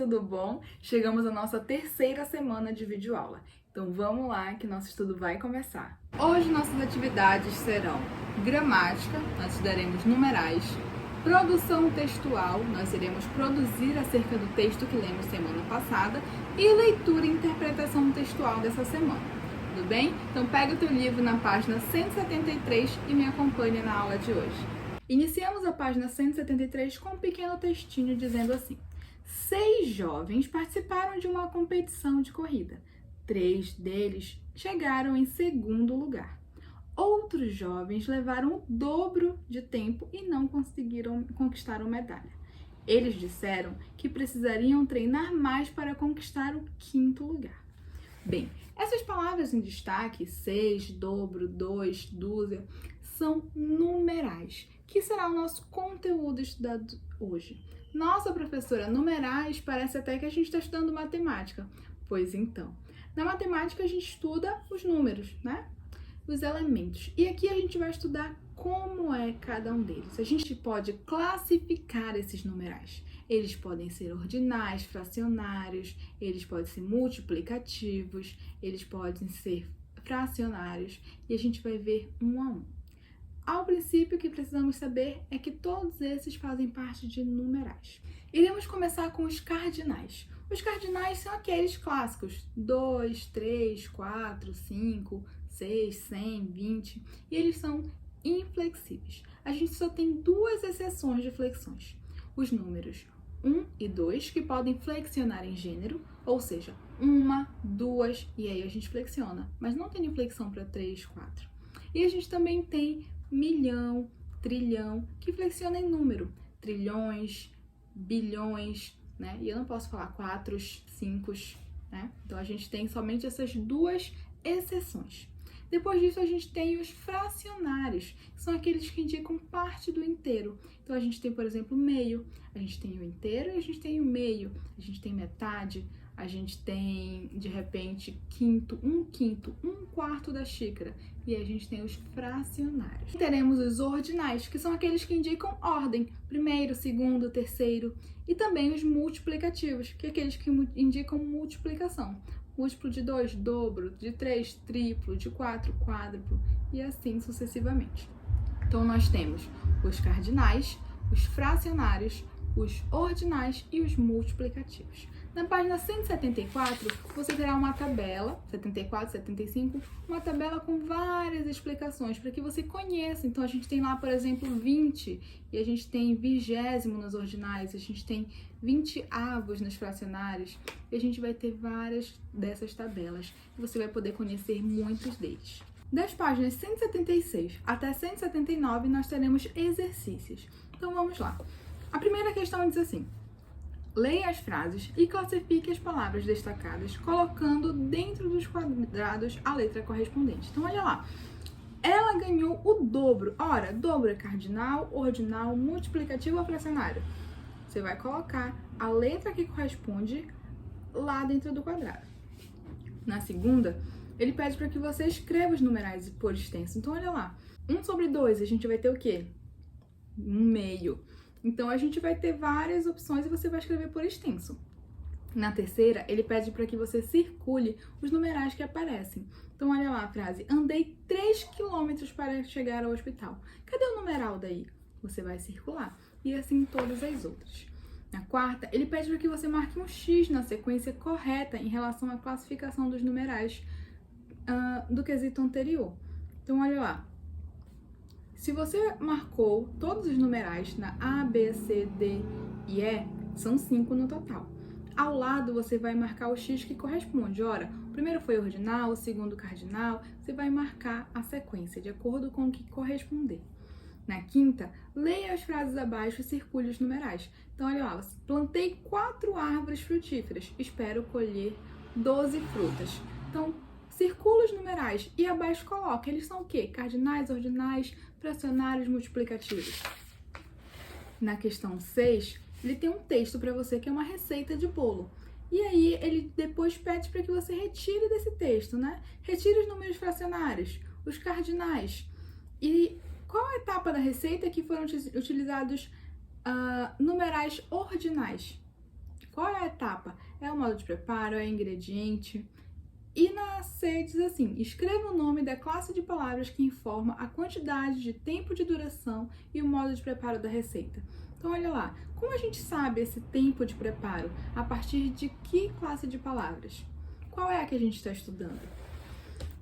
tudo bom? Chegamos à nossa terceira semana de videoaula. Então vamos lá que nosso estudo vai começar. Hoje nossas atividades serão gramática, nós estudaremos numerais, produção textual, nós iremos produzir acerca do texto que lemos semana passada e leitura e interpretação textual dessa semana. Tudo bem? Então pega o teu livro na página 173 e me acompanhe na aula de hoje. Iniciamos a página 173 com um pequeno textinho dizendo assim: 6 jovens participaram de uma competição de corrida. 3 deles chegaram em segundo lugar. Outros jovens levaram o dobro de tempo e não conseguiram conquistar uma medalha. Eles disseram que precisariam treinar mais para conquistar o 5º lugar. Bem, essas palavras em destaque, 6, dobro, 2, dúzia, são numerais, que será o nosso conteúdo estudado hoje. Nossa, professora, numerais parece até que a gente está estudando matemática. Pois então, na matemática a gente estuda os números, né? Os elementos. E aqui a gente vai estudar como é cada um deles. A gente pode classificar esses numerais. Eles podem ser ordinais, fracionários, eles podem ser multiplicativos, eles podem ser fracionários e a gente vai ver um a um. Ao princípio, o que precisamos saber é que todos esses fazem parte de numerais. Iremos começar com os cardinais. Os cardinais são aqueles clássicos: 2, 3, 4, 5, 6, 100, 20, e eles são inflexíveis. A gente só tem 2 exceções de flexões. Os números 1 e 2, que podem flexionar em gênero, ou seja, 1, 2, e aí a gente flexiona, mas não tem inflexão para 3, 4. E a gente também tem milhão, trilhão, que flexiona em número, trilhões, bilhões, né? E eu não posso falar 4, 5, né? Então a gente tem somente essas 2 exceções. Depois disso a gente tem os fracionários, que são aqueles que indicam parte do inteiro. Então a gente tem, por exemplo, meio, a gente tem o inteiro e a gente tem o meio, a gente tem metade, a gente tem, de repente, quinto, 1/5, 1/4 da xícara. E a gente tem os fracionários. E teremos os ordinais, que são aqueles que indicam ordem, primeiro, segundo, terceiro. E também os multiplicativos, que é aqueles que indicam multiplicação. Múltiplo de 2, dobro, de 3, triplo, de 4, quádruplo, e assim sucessivamente. Então nós temos os cardinais, os fracionários, os ordinais e os multiplicativos. Na página 174, você terá uma tabela, 74, 75, uma tabela com várias explicações para que você conheça. Então, a gente tem lá, por exemplo, 20, e a gente tem 20º nos ordinais, a gente tem 20avos nos fracionários, e a gente vai ter várias dessas tabelas, e você vai poder conhecer muitos deles. Das páginas 176 até 179, nós teremos exercícios. Então, vamos lá. A primeira questão diz assim: leia as frases e classifique as palavras destacadas, colocando dentro dos quadrados a letra correspondente. Então, olha lá. Ela ganhou o dobro. Ora, dobro é cardinal, ordinal, multiplicativo ou fracionário? Você vai colocar a letra que corresponde lá dentro do quadrado. Na segunda, ele pede para que você escreva os numerais por extenso. Então, olha lá. 1/2, a gente vai ter o quê? 1/2. Então, a gente vai ter várias opções e você vai escrever por extenso. Na terceira, ele pede para que você circule os numerais que aparecem. Então, olha lá a frase: andei 3 quilômetros para chegar ao hospital. Cadê o numeral daí? Você vai circular. E assim todas as outras. Na quarta, ele pede para que você marque um X na sequência correta em relação à classificação dos numerais do quesito anterior. Então, olha lá. Se você marcou todos os numerais na A, B, C, D e E, são 5 no total. Ao lado, você vai marcar o X que corresponde. Ora, o primeiro foi ordinal, o segundo cardinal. Você vai marcar a sequência de acordo com o que corresponder. Na quinta, leia as frases abaixo e circule os numerais. Então, olha lá. Plantei 4 árvores frutíferas. Espero colher 12 frutas. Então, circula os numerais e abaixo coloca. Eles são o quê? Cardinais, ordinais, fracionários, multiplicativos. Na questão 6, ele tem um texto para você que é uma receita de bolo. E aí, ele depois pede para que você retire desse texto, né? Retire os números fracionários, os cardinais. E qual a etapa da receita que foram utilizados numerais ordinais? Qual é a etapa? É o modo de preparo, é o ingrediente. E na C diz assim: escreva o nome da classe de palavras que informa a quantidade de tempo de duração e o modo de preparo da receita. Então, olha lá, como a gente sabe esse tempo de preparo? A partir de que classe de palavras? Qual é a que a gente está estudando?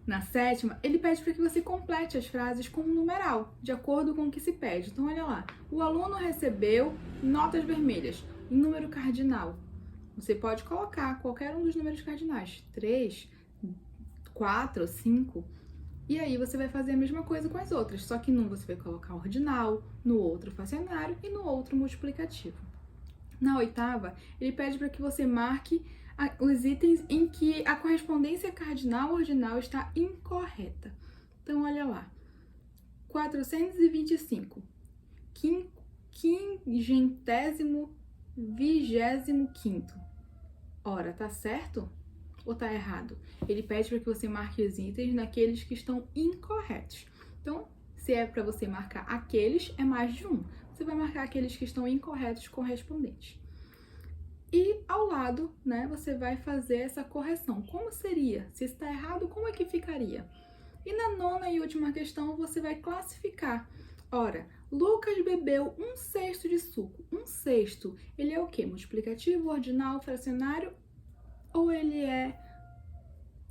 Na sétima, ele pede para que você complete as frases com um numeral, de acordo com o que se pede. Então, olha lá, o aluno recebeu notas vermelhas, em número cardinal. Você pode colocar qualquer um dos números cardinais, 3, 4, 5, e aí você vai fazer a mesma coisa com as outras, só que num você vai colocar ordinal, no outro fracionário e no outro multiplicativo. Na oitava, ele pede para que você marque os itens em que a correspondência cardinal-ordinal está incorreta. Então, olha lá, 425, quingentésimo, 25º. Ora, tá certo ou tá errado? Ele pede para que você marque os itens naqueles que estão incorretos. Então, se é para você marcar aqueles, é mais de um. Você vai marcar aqueles que estão incorretos correspondentes. E ao lado, né, você vai fazer essa correção. Como seria? Se está errado, como é que ficaria? E na nona e última questão, você vai classificar. Ora, Lucas bebeu 1/6 de suco. 1/6, ele é o quê? Multiplicativo, ordinal, fracionário ou ele é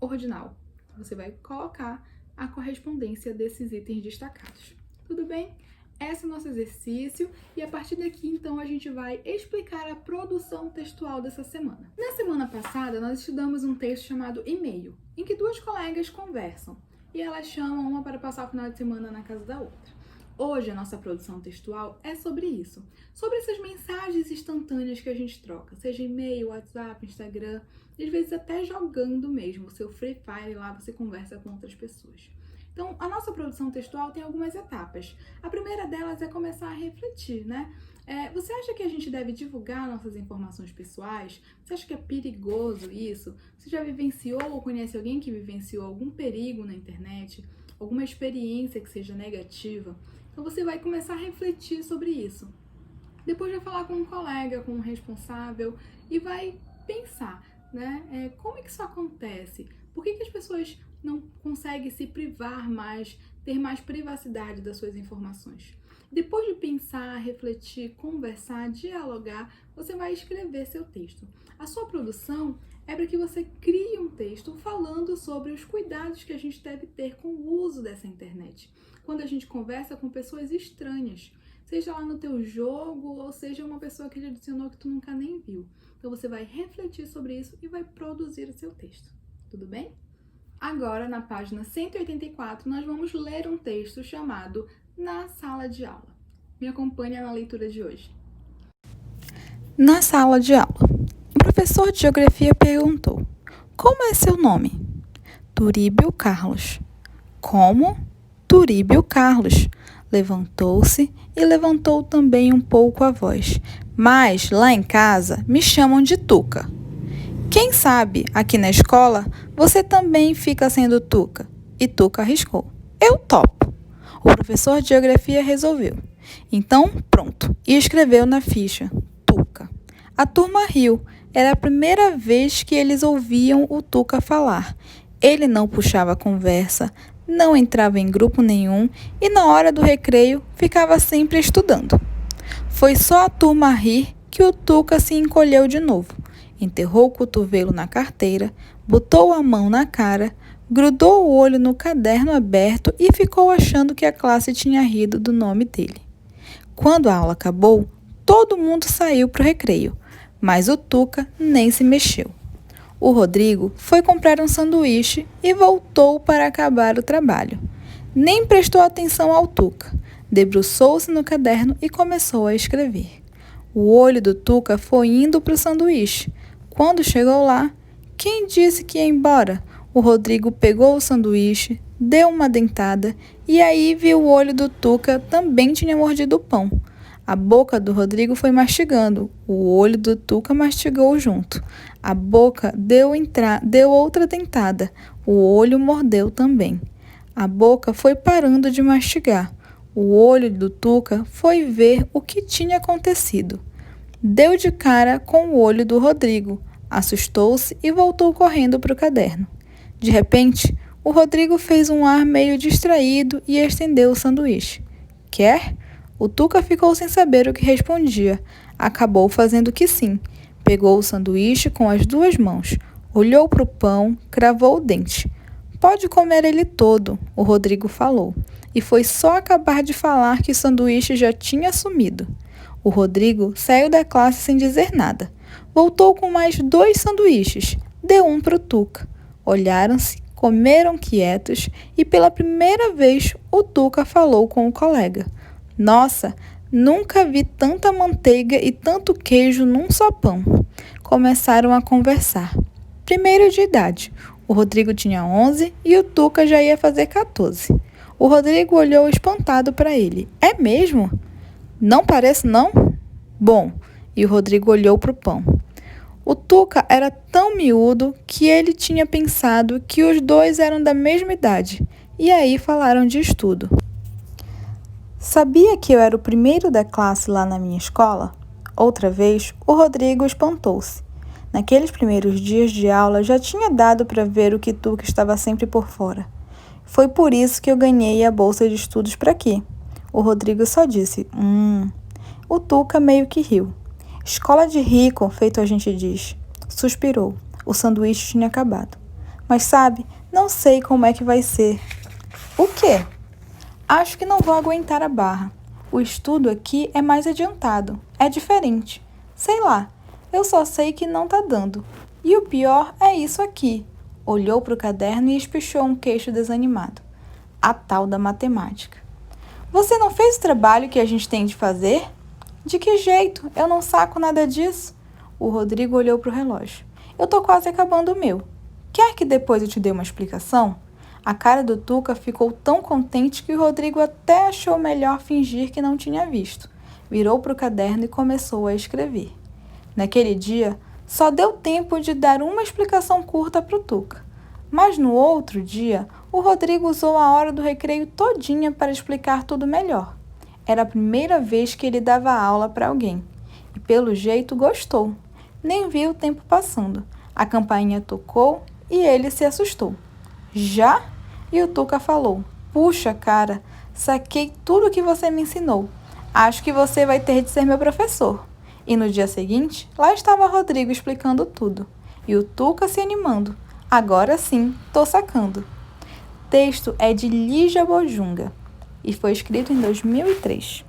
ordinal? Você vai colocar a correspondência desses itens destacados. Tudo bem? Esse é o nosso exercício e a partir daqui, então, a gente vai explicar a produção textual dessa semana. Na semana passada, nós estudamos um texto chamado E-mail, em que duas colegas conversam e elas chamam uma para passar o final de semana na casa da outra. Hoje, a nossa produção textual é sobre isso, sobre essas mensagens instantâneas que a gente troca, seja e-mail, WhatsApp, Instagram, e às vezes até jogando mesmo, o seu Free Fire lá, você conversa com outras pessoas. Então, a nossa produção textual tem algumas etapas. A primeira delas é começar a refletir, né? Você acha que a gente deve divulgar nossas informações pessoais? Você acha que é perigoso isso? Você já vivenciou ou conhece alguém que vivenciou algum perigo na internet? Alguma experiência que seja negativa? Então, você vai começar a refletir sobre isso. Depois vai falar com um colega, com um responsável e vai pensar, né? Como é que isso acontece? Por que as pessoas não conseguem se privar mais, ter mais privacidade das suas informações? Depois de pensar, refletir, conversar, dialogar, você vai escrever seu texto. A sua produção é para que você crie um texto falando sobre os cuidados que a gente deve ter com o uso dessa internet. Quando a gente conversa com pessoas estranhas, seja lá no teu jogo ou seja uma pessoa que te adicionou que tu nunca nem viu. Então você vai refletir sobre isso e vai produzir o seu texto. Tudo bem? Agora, na página 184, nós vamos ler um texto chamado Na Sala de Aula. Me acompanhe na leitura de hoje. Na sala de aula, o professor de geografia perguntou: como é seu nome? Turíbio Carlos. Como? Turíbio Carlos. Levantou-se e levantou também um pouco a voz. Mas, lá em casa, me chamam de Tuca. Quem sabe, aqui na escola, você também fica sendo Tuca. E Tuca arriscou: eu topo. O professor de geografia resolveu. Então, pronto, e escreveu na ficha: Tuca. A turma riu. Era a primeira vez que eles ouviam o Tuca falar. Ele não puxava conversa, não entrava em grupo nenhum e na hora do recreio ficava sempre estudando. Foi só a turma rir que o Tuca se encolheu de novo. Enterrou o cotovelo na carteira, botou a mão na cara, grudou o olho no caderno aberto e ficou achando que a classe tinha rido do nome dele. Quando a aula acabou, todo mundo saiu para o recreio, mas o Tuca nem se mexeu. O Rodrigo foi comprar um sanduíche e voltou para acabar o trabalho. Nem prestou atenção ao Tuca. Debruçou-se no caderno e começou a escrever. O olho do Tuca foi indo para o sanduíche. Quando chegou lá, quem disse que ia embora? O Rodrigo pegou o sanduíche, deu uma dentada e aí viu o olho do Tuca também tinha mordido o pão. A boca do Rodrigo foi mastigando, o olho do Tuca mastigou junto. A boca deu outra dentada, o olho mordeu também. A boca foi parando de mastigar. O olho do Tuca foi ver o que tinha acontecido. Deu de cara com o olho do Rodrigo, assustou-se e voltou correndo para o caderno. De repente, o Rodrigo fez um ar meio distraído e estendeu o sanduíche. Quer? O Tuca ficou sem saber o que respondia. Acabou fazendo que sim. Pegou o sanduíche com as 2 mãos, olhou para o pão, cravou o dente. Pode comer ele todo, o Rodrigo falou. E foi só acabar de falar que o sanduíche já tinha sumido. O Rodrigo saiu da classe sem dizer nada. Voltou com mais 2 sanduíches. Deu um para o Tuca. Olharam-se, comeram quietos e pela primeira vez o Tuca falou com o colega. Nossa, nunca vi tanta manteiga e tanto queijo num só pão. Começaram a conversar. Primeiro de idade. O Rodrigo tinha 11 e o Tuca já ia fazer 14. O Rodrigo olhou espantado para ele. É mesmo? Não parece, não? Bom, e o Rodrigo olhou para o pão. O Tuca era tão miúdo que ele tinha pensado que os 2 eram da mesma idade. E aí falaram de estudo. Sabia que eu era o primeiro da classe lá na minha escola? Outra vez, o Rodrigo espantou-se. Naqueles primeiros dias de aula já tinha dado para ver o que Tuca estava sempre por fora. Foi por isso que eu ganhei a bolsa de estudos para quê? O Rodrigo só disse, O Tuca meio que riu. Escola de rico, feito a gente diz. Suspirou. O sanduíche tinha acabado. Mas sabe, não sei como é que vai ser. O quê? Acho que não vou aguentar a barra. O estudo aqui é mais adiantado. É diferente. Sei lá. Eu só sei que não tá dando. E o pior é isso aqui. Olhou para o caderno e espichou um queixo desanimado. A tal da matemática. Você não fez o trabalho que a gente tem de fazer? De que jeito? Eu não saco nada disso. O Rodrigo olhou para o relógio. Eu tô quase acabando o meu. Quer que depois eu te dê uma explicação? A cara do Tuca ficou tão contente que o Rodrigo até achou melhor fingir que não tinha visto. Virou para o caderno e começou a escrever. Naquele dia, só deu tempo de dar uma explicação curta para o Tuca. Mas no outro dia, o Rodrigo usou a hora do recreio todinha para explicar tudo melhor. Era a primeira vez que ele dava aula para alguém. E pelo jeito gostou. Nem viu o tempo passando. A campainha tocou e ele se assustou. Já? E o Tuca falou, puxa cara, saquei tudo que você me ensinou. Acho que você vai ter de ser meu professor. E no dia seguinte, lá estava Rodrigo explicando tudo. E o Tuca se animando. Agora sim, tô sacando. Texto é de Lígia Bojunga e foi escrito em 2003.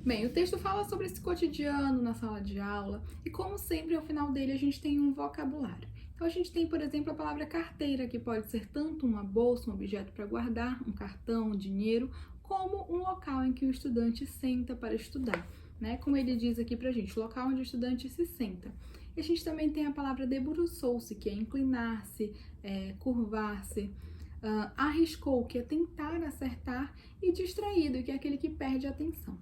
Bem, o texto fala sobre esse cotidiano na sala de aula e, como sempre, ao final dele a gente tem um vocabulário. Então, a gente tem, por exemplo, a palavra carteira, que pode ser tanto uma bolsa, um objeto para guardar, um cartão, um dinheiro, como um local em que o estudante senta para estudar, né? Como ele diz aqui pra gente, local onde o estudante se senta. E a gente também tem a palavra debruçou-se, que é inclinar-se, curvar-se. Arriscou, que é tentar acertar, e distraído, que é aquele que perde a atenção.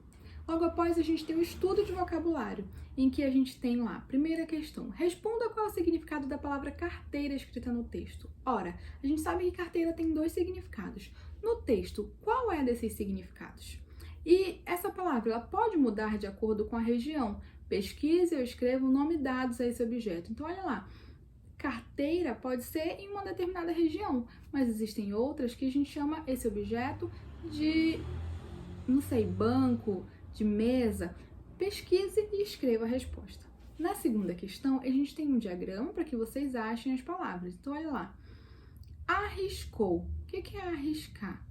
Logo após, a gente tem o estudo de vocabulário, em que a gente tem lá, primeira questão, responda qual é o significado da palavra carteira escrita no texto. Ora, a gente sabe que carteira tem 2 significados. No texto, qual é desses significados? E essa palavra, ela pode mudar de acordo com a região. Pesquise ou escreva o nome dados a esse objeto. Então, olha lá, carteira pode ser em uma determinada região, mas existem outras que a gente chama esse objeto de, não sei, banco, de mesa. Pesquise e escreva a resposta. Na segunda questão, a gente tem um diagrama para que vocês achem as palavras. Então, olha lá. Arriscou. O que é arriscar?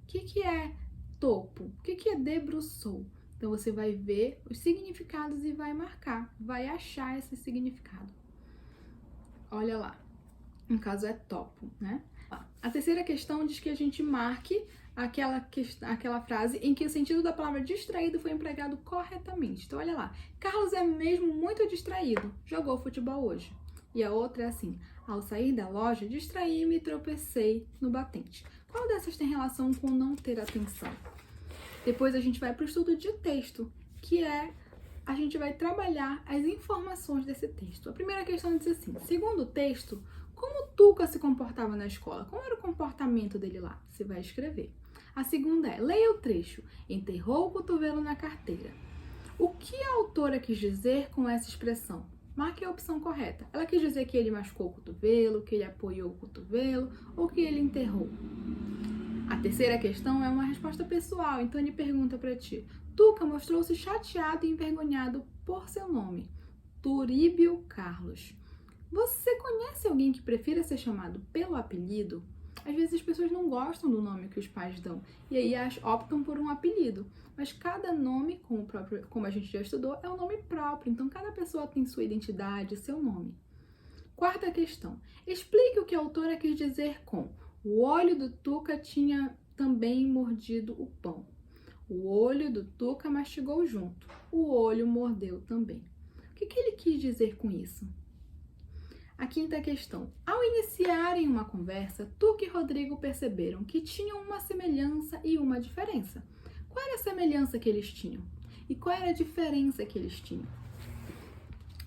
O que é topo? O que é debruçou? Então, você vai ver os significados e vai marcar, vai achar esse significado. Olha lá. No caso, é topo, né? A terceira questão diz que a gente marque aquela frase em que o sentido da palavra distraído foi empregado corretamente. Então, olha lá. Carlos é mesmo muito distraído. Jogou futebol hoje. E a outra é assim. Ao sair da loja, distraí-me e tropecei no batente. Qual dessas tem relação com não ter atenção? Depois a gente vai para o estudo de texto, que é a gente vai trabalhar as informações desse texto. A primeira questão diz assim, segundo o texto, como Tuca se comportava na escola? Como era o comportamento dele lá? Você vai escrever. A segunda é, leia o trecho, enterrou o cotovelo na carteira. O que a autora quis dizer com essa expressão? Marque a opção correta. Ela quis dizer que ele machucou o cotovelo, que ele apoiou o cotovelo ou que ele enterrou? A terceira questão é uma resposta pessoal, então ele pergunta para ti. Tuca mostrou-se chateado e envergonhado por seu nome, Turíbio Carlos. Você conhece alguém que prefira ser chamado pelo apelido? Às vezes as pessoas não gostam do nome que os pais dão e aí optam por um apelido. Mas cada nome, como a gente já estudou, é um nome próprio. Então cada pessoa tem sua identidade, seu nome. Quarta questão. Explique o que a autora quis dizer com o olho do Tuca tinha também mordido o pão. O olho do Tuca mastigou junto. O olho mordeu também. O que ele quis dizer com isso? A quinta questão. Ao iniciarem uma conversa, Tuca e Rodrigo perceberam que tinham uma semelhança e uma diferença. Qual era a semelhança que eles tinham? E qual era a diferença que eles tinham?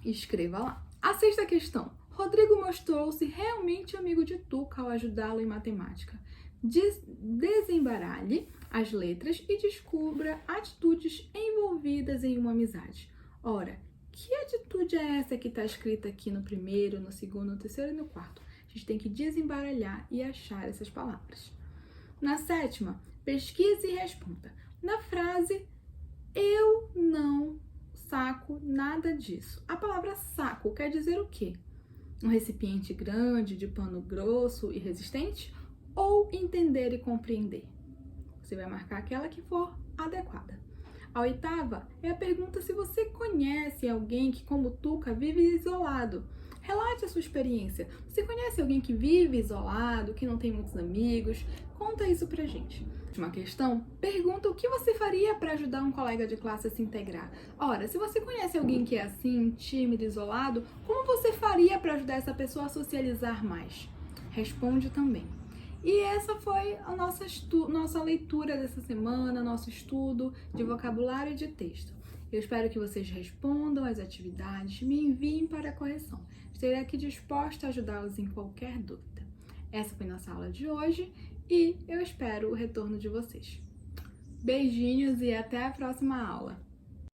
Escreva lá. A sexta questão. Rodrigo mostrou-se realmente amigo de Tuca ao ajudá-lo em matemática. Desembaralhe as letras e descubra atitudes envolvidas em uma amizade. Ora, que atitude é essa que está escrita aqui no primeiro, no segundo, no terceiro e no quarto? A gente tem que desembaralhar e achar essas palavras. Na sétima, pesquise e responda. Na frase, eu não saco nada disso. A palavra saco quer dizer o quê? Um recipiente grande, de pano grosso e resistente? Ou entender e compreender? Você vai marcar aquela que for adequada. A oitava é a pergunta se você conhece alguém que, como Tuca, vive isolado. Relate a sua experiência. Você conhece alguém que vive isolado, que não tem muitos amigos? Conta isso pra gente. Última questão, pergunta o que você faria para ajudar um colega de classe a se integrar. Ora, se você conhece alguém que é assim, tímido, isolado, como você faria para ajudar essa pessoa a socializar mais? Responde também. E essa foi a nossa leitura dessa semana, nosso estudo de vocabulário e de texto. Eu espero que vocês respondam as atividades, me enviem para a correção. Estarei aqui disposta a ajudá-los em qualquer dúvida. Essa foi nossa aula de hoje e eu espero o retorno de vocês. Beijinhos e até a próxima aula!